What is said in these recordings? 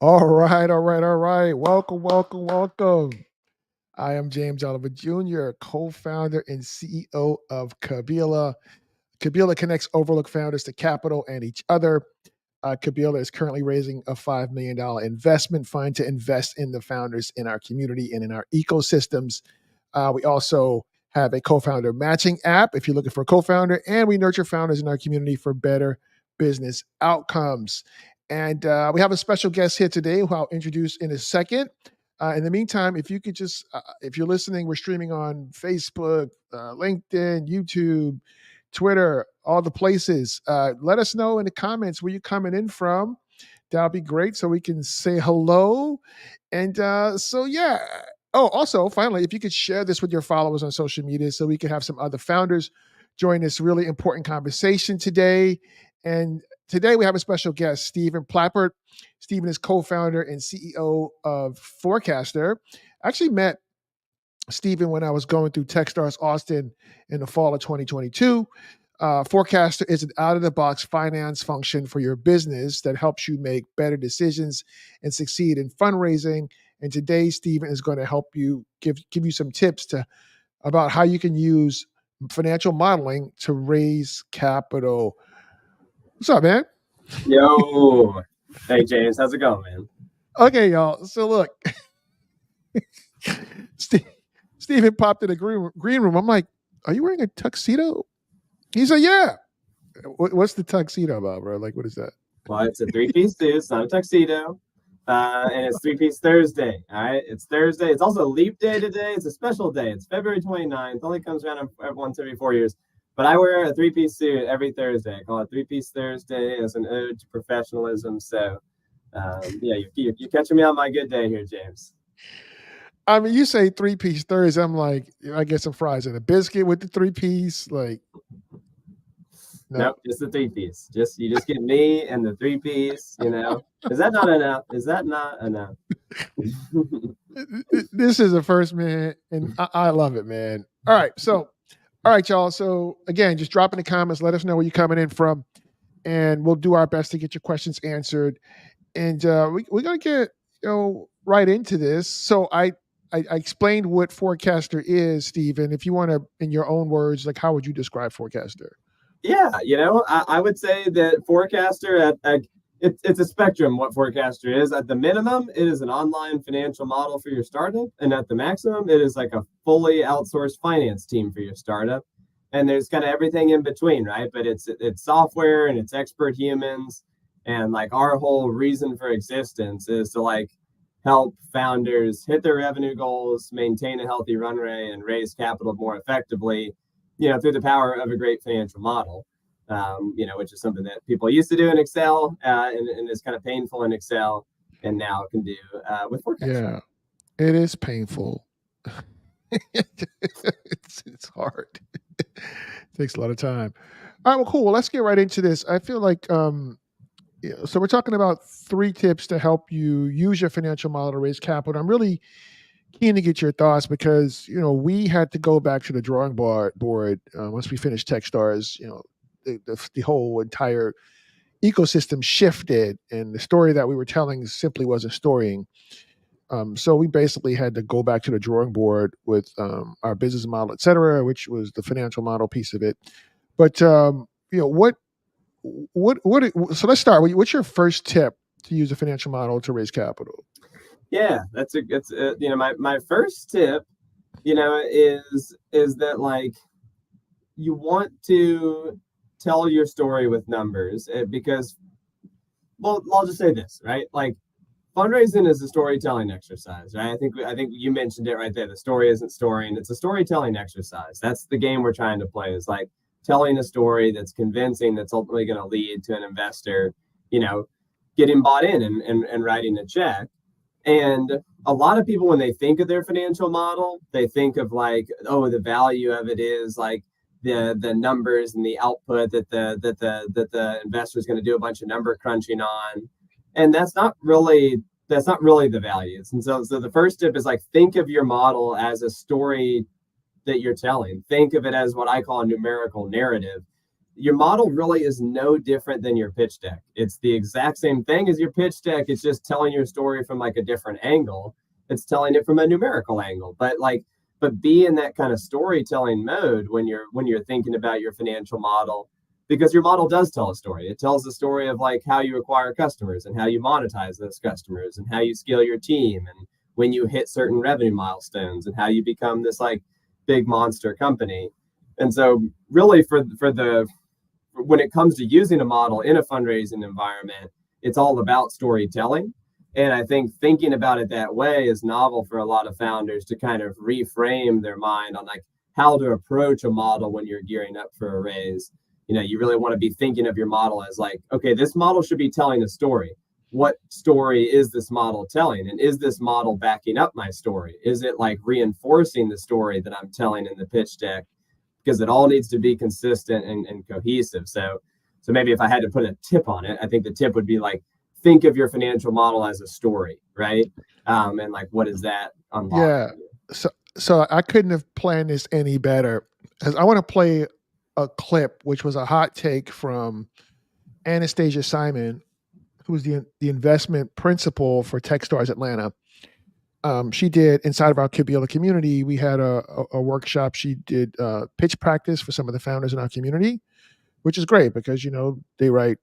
All right, all right, all right. Welcome, welcome, welcome. I am James Oliver Jr., co-founder and CEO of Kabila. Kabila connects Overlook founders to capital and each other. Kabila is currently raising a $5 million investment fund to invest in the founders in our community and in our ecosystems. We also have a co-founder matching app if you're looking for a co-founder, and we nurture founders in our community for better business outcomes. And we have a special guest here today who I'll introduce in a second. In the meantime, if you could just, if you're listening, we're streaming on Facebook, LinkedIn, YouTube, Twitter, all the places. Let us know in the comments where you're coming in from. That'll be great so we can say hello. And yeah. Oh, also, finally, if you could share this with your followers on social media so we can have some other founders join this really important conversation today. And today we have a special guest, Stephen Plappert. Stephen is co-founder and CEO of Forecastr. I actually met Stephen when I was going through Techstars Austin in the fall of 2022. Forecastr is an out-of-the-box finance function for your business that helps you make better decisions and succeed in fundraising. And today, Stephen is going to help you give you some tips about how you can use financial modeling to raise capital. What's up, man? Yo, hey James, how's it going, man? Okay, y'all. So look, Stephen popped in the green room. I'm like, "Are you wearing a tuxedo?" He said, "Yeah." What's the tuxedo about, bro? Like, what is that? Well, it's a three-piece suit. It's not a tuxedo, and it's three-piece Thursday. All right, it's Thursday. It's also a leap day today. It's a special day. It's February 29th. Only comes around once every 4 years. But I wear a three-piece suit every Thursday. I call it Three-Piece Thursday as an ode to professionalism. So, yeah, you're catching me on my good day here, James. I mean, you say three-piece Thursday. I'm like, I get some fries and a biscuit with the three-piece. Like, no, nope, just the three-piece. You just get me and the three-piece. You know, is that not enough? Is that not enough? This is the first, man, and I love it, man. All right, y'all. So again, just drop in the comments. Let us know where you're coming in from, and we'll do our best to get your questions answered. And we're gonna get right into this. So I explained what Forecastr is, Stephen. If you want to, in your own words, like how would you describe Forecastr? Yeah, I would say that Forecastr it's a spectrum. What Forecastr is, at the minimum, it is an online financial model for your startup, and at the maximum, it is like a fully outsourced finance team for your startup. And there's kind of everything in between, right? But it's software and it's expert humans, and like our whole reason for existence is to like help founders hit their revenue goals, maintain a healthy run rate, and raise capital more effectively, through the power of a great financial model. Which is something that people used to do in Excel, and is kind of painful in Excel, and now can do with Forecastr. Yeah, it is painful. it's hard. It takes a lot of time. All right, well, cool. Well, let's get right into this. I feel like so we're talking about 3 tips to help you use your financial model to raise capital. I'm really keen to get your thoughts because we had to go back to the drawing board once we finished Techstars. The whole entire ecosystem shifted, and the story that we were telling simply wasn't storying. So we basically had to go back to the drawing board with our business model, et cetera, which was the financial model piece of it. But so let's start. What's your first tip to use a financial model to raise capital? Yeah, that's my first tip, is that like you want to tell your story with numbers, because, well, I'll just say this, right? Like fundraising is a storytelling exercise, right? I think you mentioned it right there. The story isn't storying; it's a storytelling exercise. That's the game we're trying to play. Is like telling a story that's convincing, that's ultimately going to lead to an investor, getting bought in and writing a check. And a lot of people, when they think of their financial model, they think of like, oh, the value of it is like the numbers and the output that the investor is going to do a bunch of number crunching on, and that's not really the values. And so the first tip is like, think of your model as a story that you're telling. Think of it as what I call a numerical narrative. your model really is no different than your pitch deck. It's the exact same thing as your pitch deck. It's just telling your story from like a different angle. It's telling it from a numerical angle, but be in that kind of storytelling mode when you're thinking about your financial model, because your model does tell a story. It tells the story of like how you acquire customers and how you monetize those customers and how you scale your team and when you hit certain revenue milestones and how you become this like big monster company. And so really when it comes to using a model in a fundraising environment, it's all about storytelling. And I think thinking about it that way is novel for a lot of founders to kind of reframe their mind on like how to approach a model when you're gearing up for a raise. You really want to be thinking of your model as like, okay, this model should be telling a story. What story is this model telling? And is this model backing up my story? Is it like reinforcing the story that I'm telling in the pitch deck? Because it all needs to be consistent and cohesive. So maybe if I had to put a tip on it, I think the tip would be like, think of your financial model as a story, right? And like, what is that unlock? Yeah. So I couldn't have planned this any better, because I want to play a clip, which was a hot take from Anastasia Simon, who was the investment principal for Techstars Atlanta. She did inside of our Kabila community. We had a workshop. She did pitch practice for some of the founders in our community, which is great because they write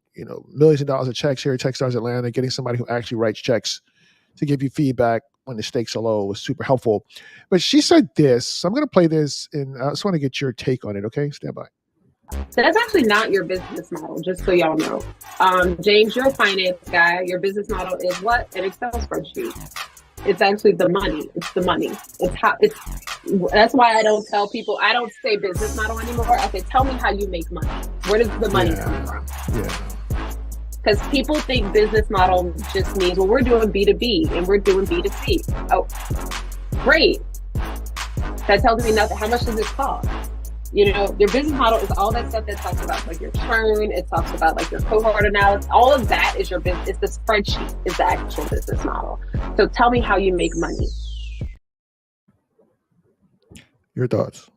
millions of dollars of checks here at Techstars Atlanta. Getting somebody who actually writes checks to give you feedback when the stakes are low was super helpful. But she said this, so I'm going to play this, and I just want to get your take on it. Okay, stand by. So that's actually not your business model, just so y'all know. James, you're a finance guy. Your business model is what? An Excel spreadsheet. It's actually the money. It's the money. That's why I don't tell people, I don't say business model anymore. I say, tell me how you make money. Where does the money come from? Yeah. Because people think business model just means, well, we're doing B2B and we're doing B2C. Oh, great. That tells me nothing. How much does this cost? Your business model is all that stuff that talks about like your churn. It talks about like your cohort analysis. All of that is your business. It's the spreadsheet. Is the actual business model. So tell me how you make money. Your thoughts?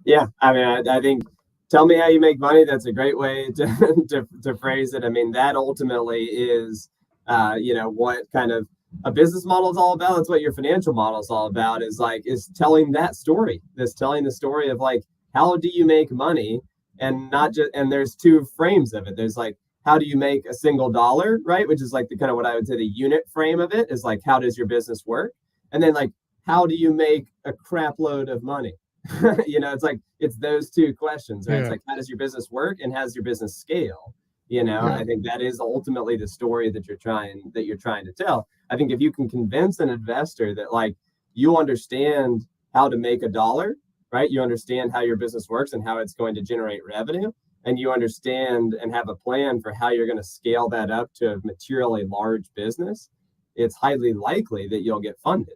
Yeah, I mean, I think tell me how you make money. That's a great way to phrase it. I mean, that ultimately is, what kind of a business model is all about. That's what your financial model is all about. Is telling that story. Telling the story of like, how do you make money, and not just. And there's two frames of it. There's like, how do you make a single dollar, right? Which is like the kind of what I would say the unit frame of it is like, how does your business work? And then like, how do you make a crap load of money? It's those two questions, right? Yeah. It's like, how does your business work and how does your business scale? Yeah. I think that is ultimately the story that you're trying to tell. I think if you can convince an investor that like you understand how to make a dollar, right? You understand how your business works and how it's going to generate revenue, and you understand and have a plan for how you're going to scale that up to a materially large business, it's highly likely that you'll get funded.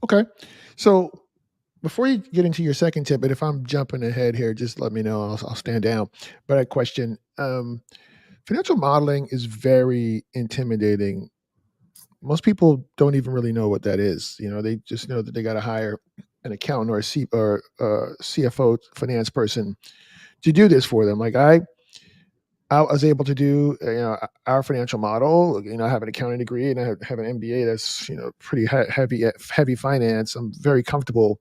Okay. So before you get into your second tip, but if I'm jumping ahead here, just let me know. I'll stand down. But I question, financial modeling is very intimidating. Most people don't even really know what that is. They just know that they got to hire an accountant or a CFO finance person to do this for them. Like I was able to do, our financial model. I have an accounting degree and I have an MBA that's, pretty heavy finance. I'm very comfortable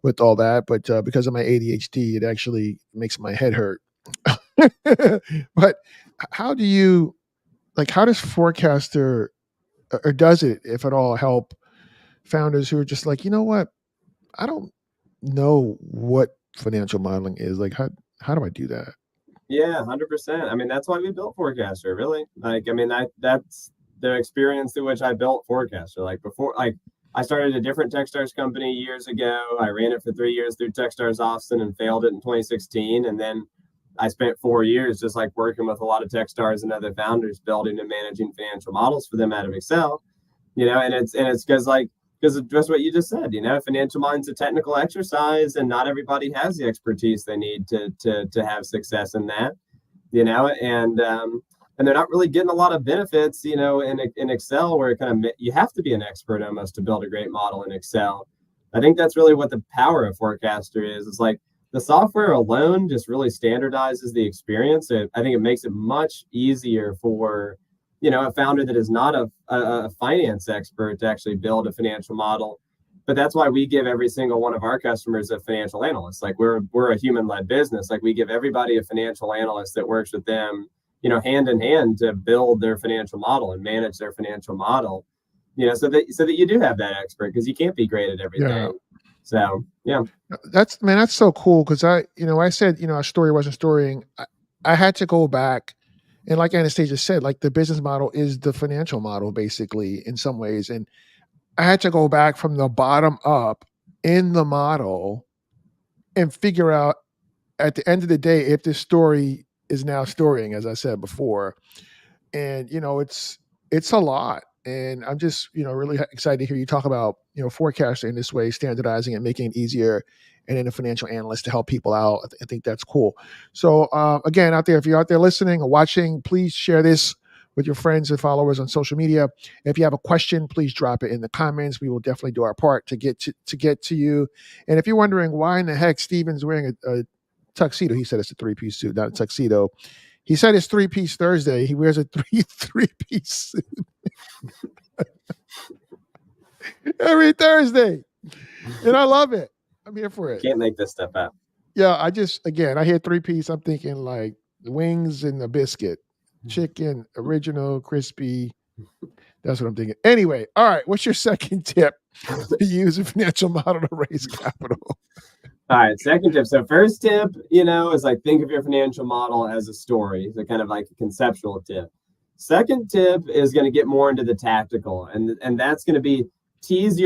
with all that, but because of my ADHD, it actually makes my head hurt. But how does Forecastr, or does it, if at all, help founders who are just like, you know what, I don't know what financial modeling is. Like, how do I do that? Yeah, 100%. I mean, that's why we built Forecastr, really. Like, I mean, that's the experience through which I built Forecastr. Like before, like I started a different Techstars company years ago. I ran it for 3 years through Techstars Austin and failed it in 2016. And then I spent 4 years just like working with a lot of Techstars and other founders, building and managing financial models for them out of Excel. And it's because of just what you just said, financial modeling's a technical exercise, and not everybody has the expertise they need to have success in that, and they're not really getting a lot of benefits, in Excel, where you have to be an expert almost to build a great model in Excel. I think that's really what the power of Forecastr is. It's like the software alone just really standardizes the experience. I think it makes it much easier for, a founder that is not a finance expert to actually build a financial model. But that's why we give every single one of our customers a financial analyst. Like we're a human-led business. Like we give everybody a financial analyst that works with them, hand in hand to build their financial model and manage their financial model, so that you do have that expert, because you can't be great at everything. Yeah. So yeah. That's so cool, because I said, a story wasn't storying. I had to go back, and like Anastasia said, like the business model is the financial model basically in some ways, and I had to go back from the bottom up in the model and figure out at the end of the day if this story is now storying, as I said before. And it's a lot, and I'm just really excited to hear you talk about forecasting in this way, standardizing it, making it easier, and then a financial analyst to help people out. I think that's cool. So again, out there, if you're out there listening or watching, please share this with your friends and followers on social media. If you have a question, please drop it in the comments. We will definitely do our part to get to you. And if you're wondering why in the heck Steven's wearing a tuxedo, he said it's a 3-piece suit, not a tuxedo. He said it's 3-piece Thursday. He wears a three-piece suit every Thursday, and I love it. I'm here for it. Can't make this stuff up. Yeah, I hear 3-piece. I'm thinking like wings and a biscuit, chicken, original, crispy. That's what I'm thinking. Anyway, all right. What's your second tip to use a financial model to raise capital? All right, second tip. So first tip, is like think of your financial model as a story. So kind of like a conceptual tip. Second tip is going to get more into the tactical, and that's going to be tease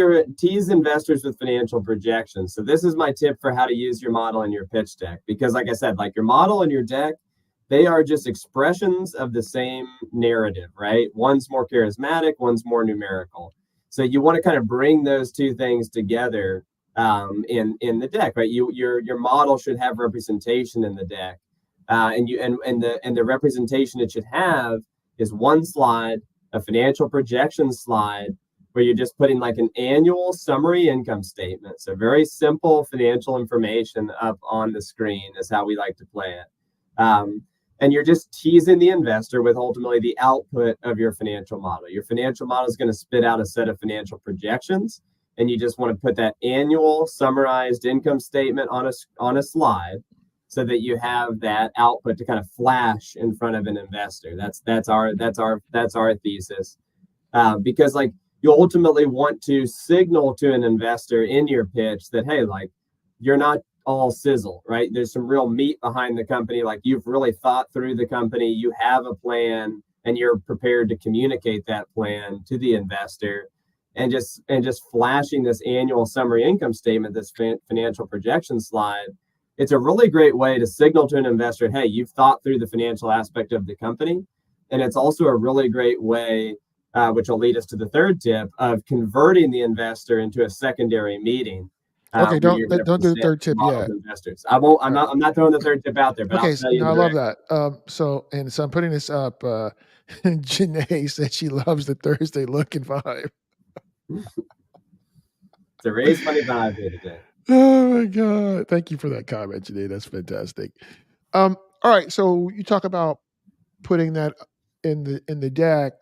investors with financial projections. So this is my tip for how to use your model in your pitch deck, because like I said, like your model and your deck, they are just expressions of the same narrative, right? One's more charismatic, one's more numerical. So you want to kind of bring those two things together in the deck, right? Your model should have representation in the deck, and the representation it should have is one slide, a financial projection slide, where you're just putting like an annual summary income statement. So very simple financial information up on the screen is how we like to play it. And you're just teasing the investor with ultimately the output of your financial model. Your financial model is going to spit out a set of financial projections, and you just want to put that annual summarized income statement on a slide, so that you have that output to kind of flash in front of an investor. That's our thesis, because like you ultimately want to signal to an investor in your pitch that, hey, like you're not all sizzle, right? There's some real meat behind the company. Like you've really thought through the company, you have a plan, and you're prepared to communicate that plan to the investor. And just flashing this annual summary income statement, this financial projection slide, it's a really great way to signal to an investor, hey, you've thought through the financial aspect of the company. And it's also a really great way, which will lead us to the third tip, of converting the investor into a secondary meeting. Okay, don't do the third tip yet. Investors. I won't. I'm not throwing the third tip out there. But okay, I'll tell you I love that. So I'm putting this up. Janae said she loves the Thursday looking vibe. It's a raise money vibe here today. Oh my God! Thank you for that comment, Janae. That's fantastic. All right, so you talk about putting that in the deck.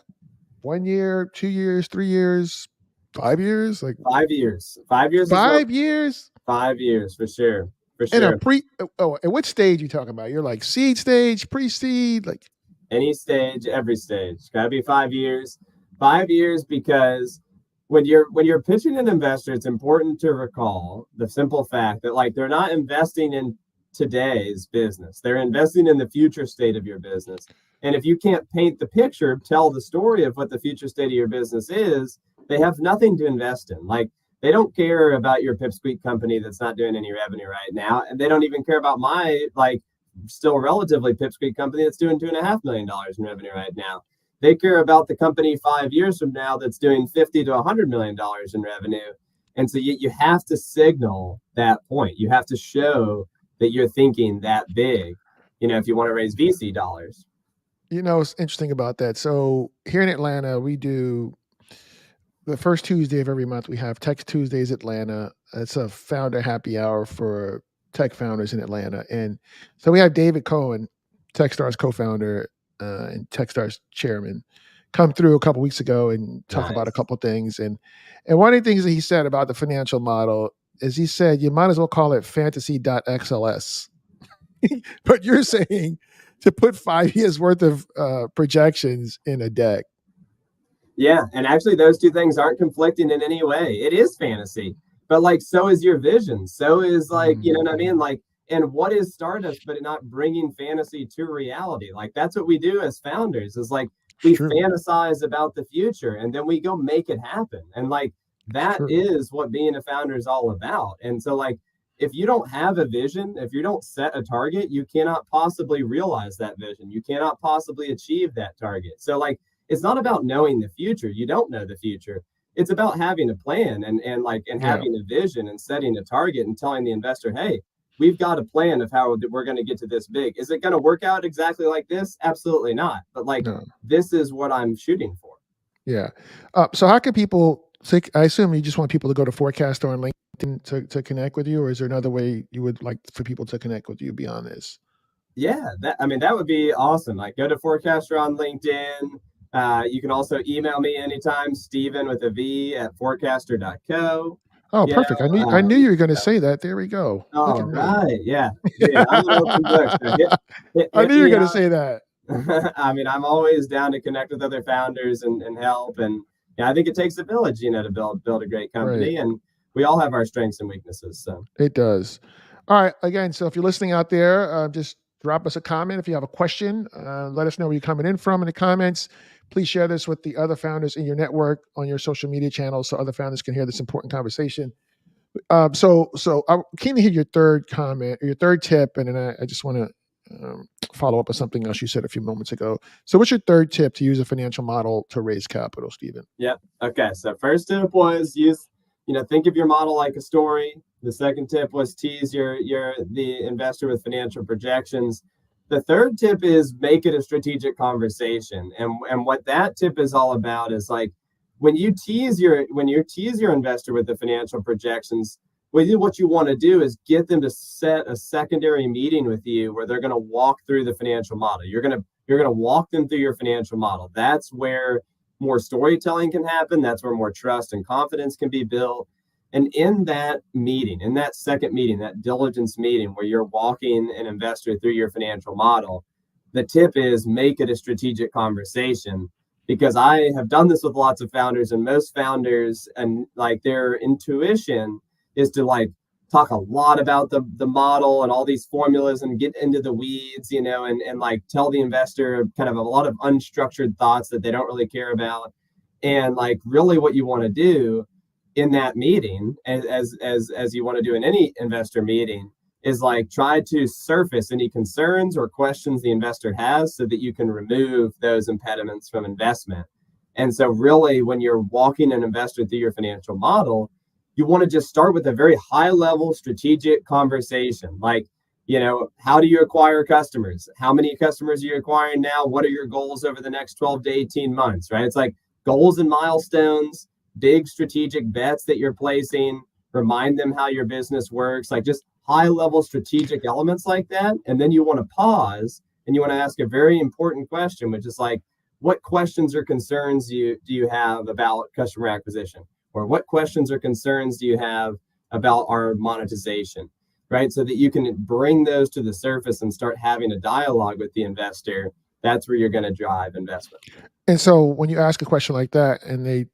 1 year, 2 years, 3 years, 5 years, like 5 years. 5 years. 5 years. 5 years for sure. And at what stage you talking about? You're like seed stage, pre-seed, like any stage, every stage. Gotta be 5 years. 5 years, because when you're pitching an investor, it's important to recall the simple fact that like they're not investing in today's business. They're investing in the future state of your business. And if you can't paint the picture, tell the story of what the future state of your business is, they have nothing to invest in. Like they don't care about your pipsqueak company that's not doing any revenue right now. And they don't even care about my like still relatively pipsqueak company that's doing $2.5 million in revenue right now. They care about the company 5 years from now that's doing $50 to $100 million in revenue. And so you have to signal that point. You have to show that you're thinking that big, if you want to raise VC dollars. What's interesting about that. So here in Atlanta, we do the first Tuesday of every month. We have Tech Tuesdays Atlanta. It's a founder happy hour for tech founders in Atlanta. And so we had David Cohen, Techstars co-founder and Techstars chairman, come through a couple weeks ago and talk about a couple things. And one of the things that he said about the financial model is he said, you might as well call it fantasy.xls. But you're saying to put 5 years worth of projections in a deck. Yeah. And actually those two things aren't conflicting in any way. It is fantasy, but like, so is your vision. So is like, you know what I mean? Like, and what is Stardust, but not bringing fantasy to reality? Like, that's what we do as founders, is like, we fantasize about the future and then we go make it happen. And like, that is what being a founder is all about. And so like, if you don't have a vision, if you don't set a target, you cannot possibly realize that vision. You cannot possibly achieve that target. So like, it's not about knowing the future. You don't know the future. It's about having a plan and having a vision and setting a target and telling the investor, hey, we've got a plan of how we're going to get to this big. Is it going to work out exactly like this? Absolutely not. But like, this is what I'm shooting for. Yeah. So how can people, I assume you just want people to go to Forecastr on LinkedIn to connect with you, or is there another way you would like for people to connect with you beyond this? Yeah, that would be awesome. Like, go to Forecastr on LinkedIn. You can also email me anytime, Steven with a V at forecastr.co. Oh, perfect. I knew you were going to say that. There we go. Oh, right. Yeah. I'm an open book. So I knew you were going to say that. I mean, I'm always down to connect with other founders and help. And I think it takes a village, to build a great company. Right. And we all have our strengths and weaknesses. So it does. All right. Again, so if you're listening out there, just drop us a comment. If you have a question, let us know where you're coming in from in the comments. Please share this with the other founders in your network on your social media channels so other founders can hear this important conversation. So I'm keen to hear your third comment or your third tip, and then I just want to follow up with something else you said a few moments ago. So what's your third tip to use a financial model to raise capital, Steven? Yep. Okay. So first tip was think of your model like a story. The second tip was tease the investor with financial projections. The third tip is make it a strategic conversation. And what that tip is all about is like, when you tease your investor with the financial projections, what you want to do is get them to set a secondary meeting with you where they're going to walk through the financial model. You're going to walk them through your financial model. That's where more storytelling can happen. That's where more trust and confidence can be built. And in that meeting, in that second meeting, that diligence meeting where you're walking an investor through your financial model, the tip is make it a strategic conversation. Because I have done this with lots of founders, and most founders, and like, their intuition is to like talk a lot about the model and all these formulas and get into the weeds, and like tell the investor kind of a lot of unstructured thoughts that they don't really care about. And like, really what you want to do in that meeting, as you want to do in any investor meeting, is like try to surface any concerns or questions the investor has so that you can remove those impediments from investment. And so really, when you're walking an investor through your financial model, you want to just start with a very high level strategic conversation. Like, how do you acquire customers? How many customers are you acquiring now? What are your goals over the next 12 to 18 months, right? It's like goals and milestones, big strategic bets that you're placing, remind them how your business works, like just high level strategic elements like that. And then you want to pause and you want to ask a very important question, which is like, what questions or concerns do you have about customer acquisition? Or what questions or concerns do you have about our monetization, right? So that you can bring those to the surface and start having a dialogue with the investor. That's where you're going to drive investment. And so when you ask a question like that and they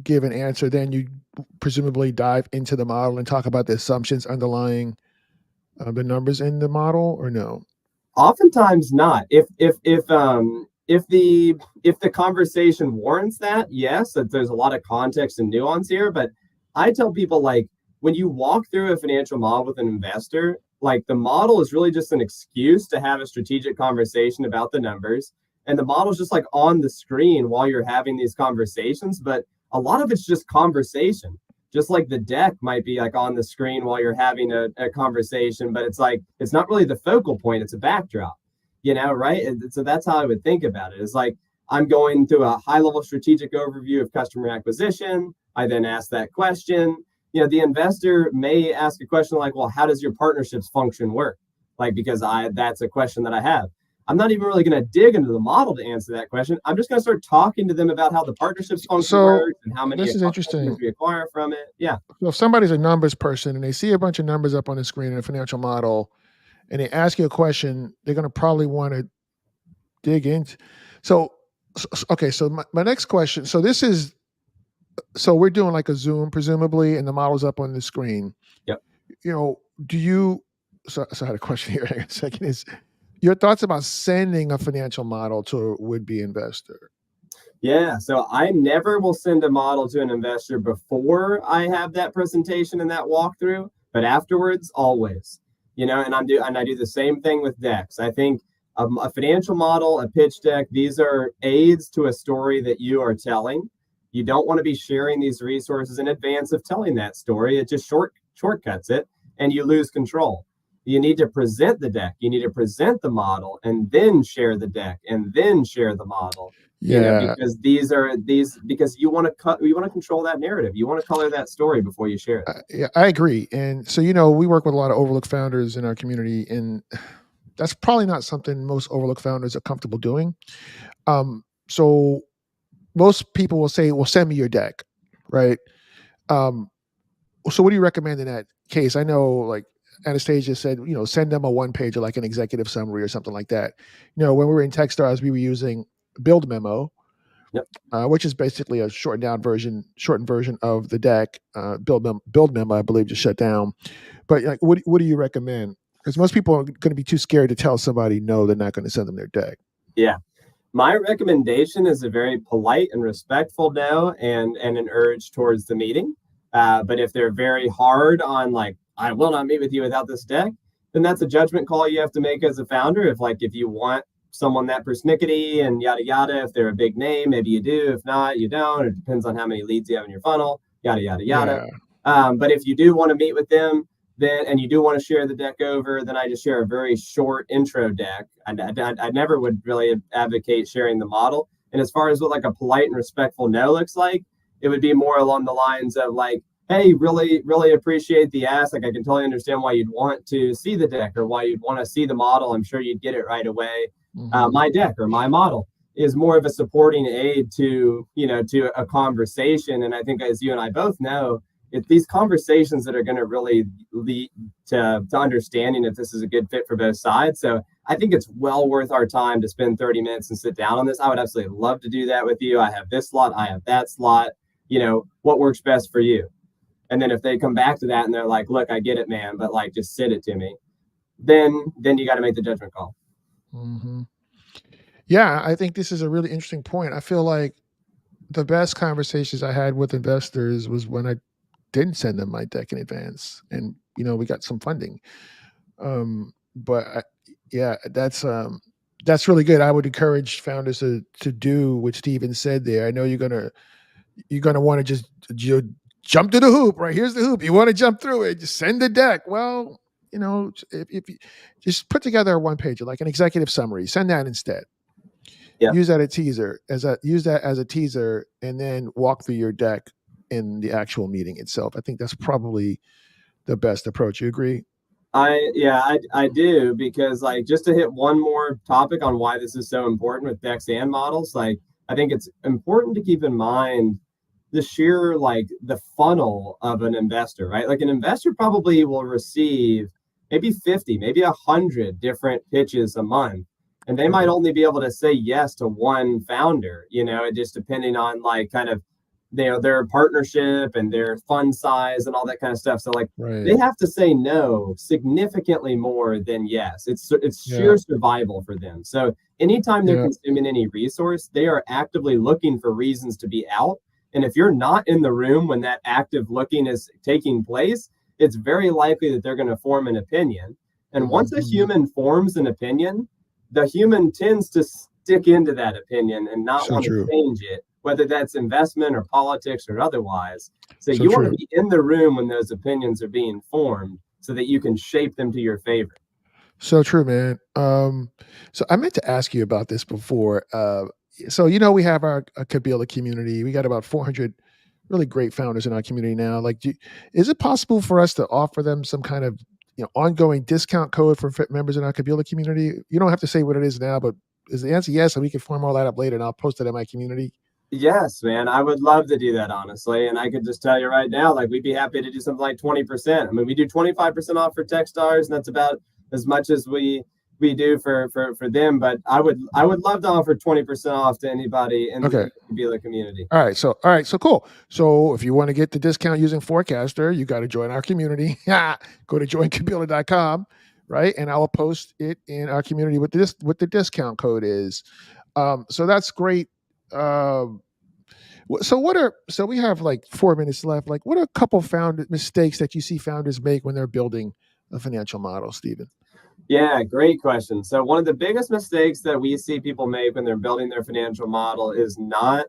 give an answer, then you presumably dive into the model and talk about the assumptions underlying the numbers in the model, or no? Oftentimes not. If the conversation warrants that, yes, that there's a lot of context and nuance here. But I tell people, like, when you walk through a financial model with an investor, like, the model is really just an excuse to have a strategic conversation about the numbers. And the model is just like on the screen while you're having these conversations. But a lot of it's just conversation. Just like the deck might be like on the screen while you're having a conversation, but it's like, it's not really the focal point, it's a backdrop, right? And so that's how I would think about it. It's like, I'm going through a high level strategic overview of customer acquisition. I then ask that question, the investor may ask a question like, well, how does your partnership's function work? Like, because that's a question that I have. I'm not even really going to dig into the model to answer that question. I'm just going to start talking to them about how the partnership's function works and how many this is customers interesting. we acquire from it. Yeah. So if somebody's a numbers person and they see a bunch of numbers up on the screen in a financial model and they ask you a question, they're going to probably want to dig into. Okay, so my next question. So we're doing like a Zoom, presumably, and the model's up on the screen. Yep. Do you? So I had a question here. Hang on a second. Is your thoughts about sending a financial model to a would-be investor? Yeah, so I never will send a model to an investor before I have that presentation and that walkthrough, but afterwards, always. And I do the same thing with decks. I think a financial model, a pitch deck, these are aids to a story that you are telling. You don't want to be sharing these resources in advance of telling that story. It just shortcuts it, and you lose control. You need to present the deck. You need to present the model, and then share the deck, and then share the model. Yeah. Because you want to control that narrative. You want to color that story before you share it. Yeah, I agree. And so we work with a lot of overlook founders in our community, and that's probably not something most overlook founders are comfortable doing. So most people will say, well, send me your deck, right? So what do you recommend in that case? I know, like, Anastasia said, send them a one page or like an executive summary or something like that. When we were in Techstars, we were using Build Memo, Yep. Which is basically a shortened version of the deck. Build Memo, I believe, just shut down. But like, what do you recommend? Because most people are going to be too scared to tell somebody no, they're not going to send them their deck. Yeah. My recommendation is a very polite and respectful no, and an urge towards the meeting. But if they're very hard on, like, I will not meet with you without this deck, then that's a judgment call you have to make as a founder. If you want someone that persnickety and yada yada, if they're a big name, maybe you do. If not, you don't. It depends on how many leads you have in your funnel, yada yada yada. Yeah. But if you do want to meet with them, and you do want to share the deck over, then I just share a very short intro deck. I never would really advocate sharing the model. And as far as what like a polite and respectful no looks like, it would be more along the lines of like, hey, really, really appreciate the ask. Like, I can totally understand why you'd want to see the deck or why you'd want to see the model. I'm sure you'd get it right away. Mm-hmm. My deck or my model is more of a supporting aid to a conversation. And I think, as you and I both know, it's these conversations that are going to really lead to understanding if this is a good fit for both sides. So I think it's well worth our time to spend 30 minutes and sit down on this. I would absolutely love to do that with you. I have this slot. I have that slot. What works best for you? And then if they come back to that and they're like, look, I get it, man, but like, just sit it to me. Then you got to make the judgment call. Mm-hmm. Yeah, I think this is a really interesting point. I feel like the best conversations I had with investors was when I didn't send them my deck in advance, and we got some funding. That's really good. I would encourage founders to do what Steven said there. I know you're gonna want to just jump to the hoop. Right, here's the hoop. You want to jump through it? Just send the deck. Well, if you just put together a one pager, like an executive summary, send that instead. Yeah. Use that as a teaser, and then walk through your deck in the actual meeting itself. I think that's probably the best approach. You agree? I do, because like, just to hit one more topic on why this is so important with decks and models, like, I think it's important to keep in mind the sheer, like, the funnel of an investor, right? Like, an investor probably will receive maybe 50, maybe 100 different pitches a month. And they might only be able to say yes to one founder, just depending on like kind of their partnership and their fund size and all that kind of stuff. So like, right, they have to say no significantly more than yes. It's sheer survival for them. So anytime they're consuming any resource, they are actively looking for reasons to be out. And if you're not in the room when that active looking is taking place, it's very likely that they're going to form an opinion. And once a human forms an opinion, the human tends to stick into that opinion and not want to change it, whether that's investment or politics or otherwise. So you want to be in the room when those opinions are being formed so that you can shape them to your favor. So true, man. So I meant to ask you about this before. So we have our Kabila community. We got about 400 really great founders in our community now. Like, is it possible for us to offer them some kind of ongoing discount code for members in our Kabila community? You don't have to say what it is now, but is the answer yes? And we can form all that up later, and I'll post it in my community. Yes, man, I would love to do that, honestly. And I could just tell you right now, like, we'd be happy to do something like 20%. I mean, we do 25% off for Techstars, and that's about as much as we do for them. But I would love to offer 20% off to anybody in the Kabila community. All right, so cool. So if you want to get the discount using Forecastr, you got to join our community. Go to joinkabila.com, right? And I'll post it in our community what the discount code is. So that's great. So we have like 4 minutes left. Like, what are a couple mistakes that you see founders make when they're building a financial model, Stephen? Yeah, great question. So one of the biggest mistakes that we see people make when they're building their financial model is not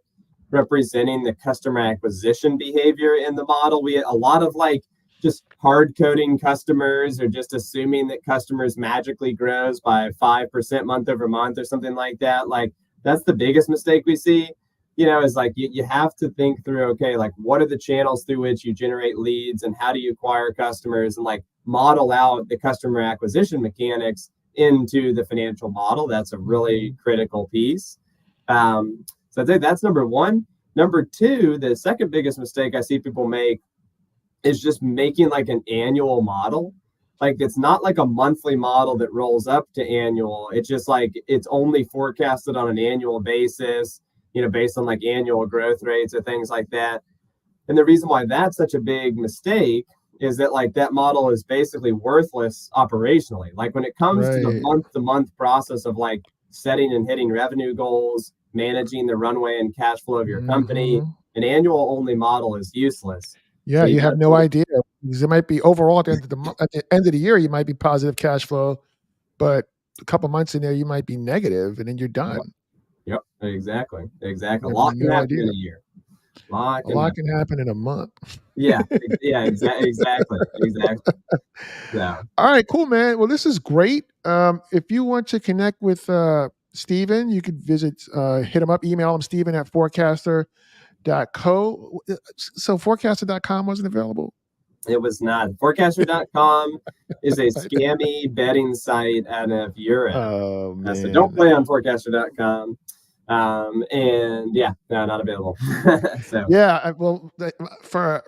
representing the customer acquisition behavior in the model. A lot of like just hard coding customers, or just assuming that customers magically grows by 5% month over month or something like that. Like, that's the biggest mistake we see. Is like you have to think through, okay, like, what are the channels through which you generate leads, and how do you acquire customers, and like model out the customer acquisition mechanics into the financial model. That's a really critical piece. So I'd say that's number one. Number two, the second biggest mistake I see people make is just making like an annual model. Like, it's not like a monthly model that rolls up to annual. It's just like it's only forecasted on an annual basis, based on like annual growth rates or things like that. And the reason why that's such a big mistake is that like that model is basically worthless operationally. Like, when it comes to the month-to-month process of like setting and hitting revenue goals, managing the runway and cash flow of your company, an annual only model is useless. Yeah, so you have no idea, because it might be overall at the end of the year, you might be positive cash flow, but a couple months in there, you might be negative, and then you're done. Yep, exactly. A lot can happen in a year. A lot can happen in a month. Yeah, exactly. Yeah. All right, cool, man. Well, this is great. If you want to connect with Stephen, you could hit him up, email him, Stephen@forecastr.co. So Forecastr.com wasn't available? It was not. Forecastr.com is a scammy betting site out of Europe. Oh, man. So don't play on Forecastr.com. And yeah, no, not available. So yeah, well,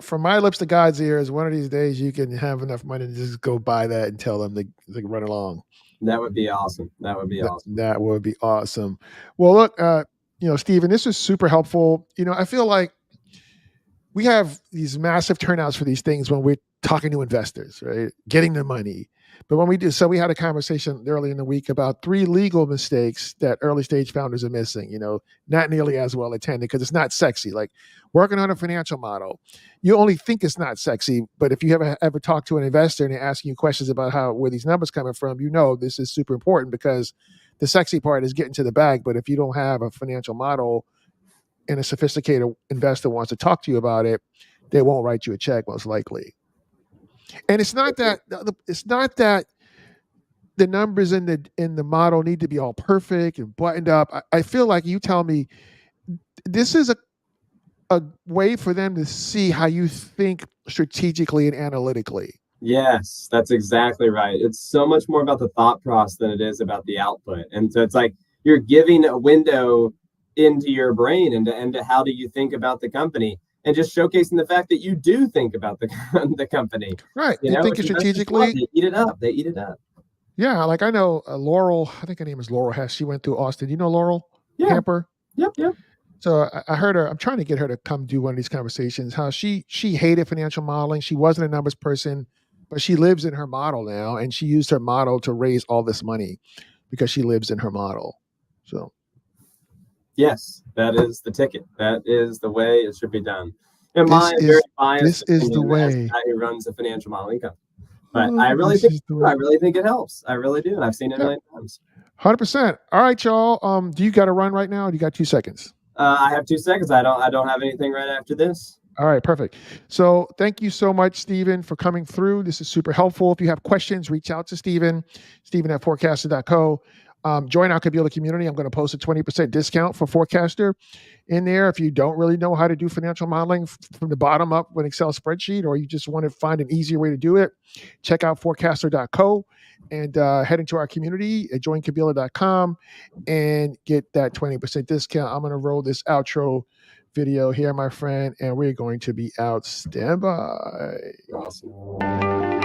from my lips to God's ears, one of these days you can have enough money to just go buy that and tell them to run along. That would be awesome. That would be awesome. Well, look, Stephen, this is super helpful. I feel like we have these massive turnouts for these things when we're talking to investors, right? Getting the money. But when we do, so we had a conversation early in the week about 3 legal mistakes that early stage founders are missing, not nearly as well attended, because it's not sexy. Like, working on a financial model, you only think it's not sexy, but if you ever talk to an investor and they're asking you questions about where these numbers coming from, this is super important, because the sexy part is getting to the bag. But if you don't have a financial model and a sophisticated investor wants to talk to you about it, they won't write you a check, most likely. And it's not that the numbers in the model need to be all perfect and buttoned up. I feel like you tell me this is a way for them to see how you think strategically and analytically. Yes, that's exactly right. It's so much more about the thought process than it is about the output. And so it's like you're giving a window into your brain into how do you think about the company. And just showcasing the fact that you do think about the company. Right. You think strategically. They eat it up. Yeah. Like, I know Laurel, I think her name is Laurel Hess. She went through Austin. You know Laurel Hamper? Yep. So I heard her. I'm trying to get her to come do one of these conversations. How she hated financial modeling. She wasn't a numbers person, but she lives in her model now. And she used her model to raise all this money because she lives in her model. So. Yes, that is the ticket. That is the way it should be done. And my very biased opinion as the guy who runs a financial modeling company. But I really think it helps. I really do. And I've seen it a million times. 100%. All right, y'all. Do you got to run right now? Or do you got 2 seconds? I have 2 seconds. I don't have anything right after this. All right, perfect. So thank you so much, Stephen, for coming through. This is super helpful. If you have questions, reach out to Stephen at Forecastr.co. Join our Kabila community. I'm going to post a 20% discount for Forecastr in there. If you don't really know how to do financial modeling from the bottom up with an Excel spreadsheet, or you just want to find an easier way to do it, check out forecastr.co and head into our community at joinkabila.com and get that 20% discount. I'm going to roll this outro video here, my friend, and we're going to be out. Stand by. Awesome.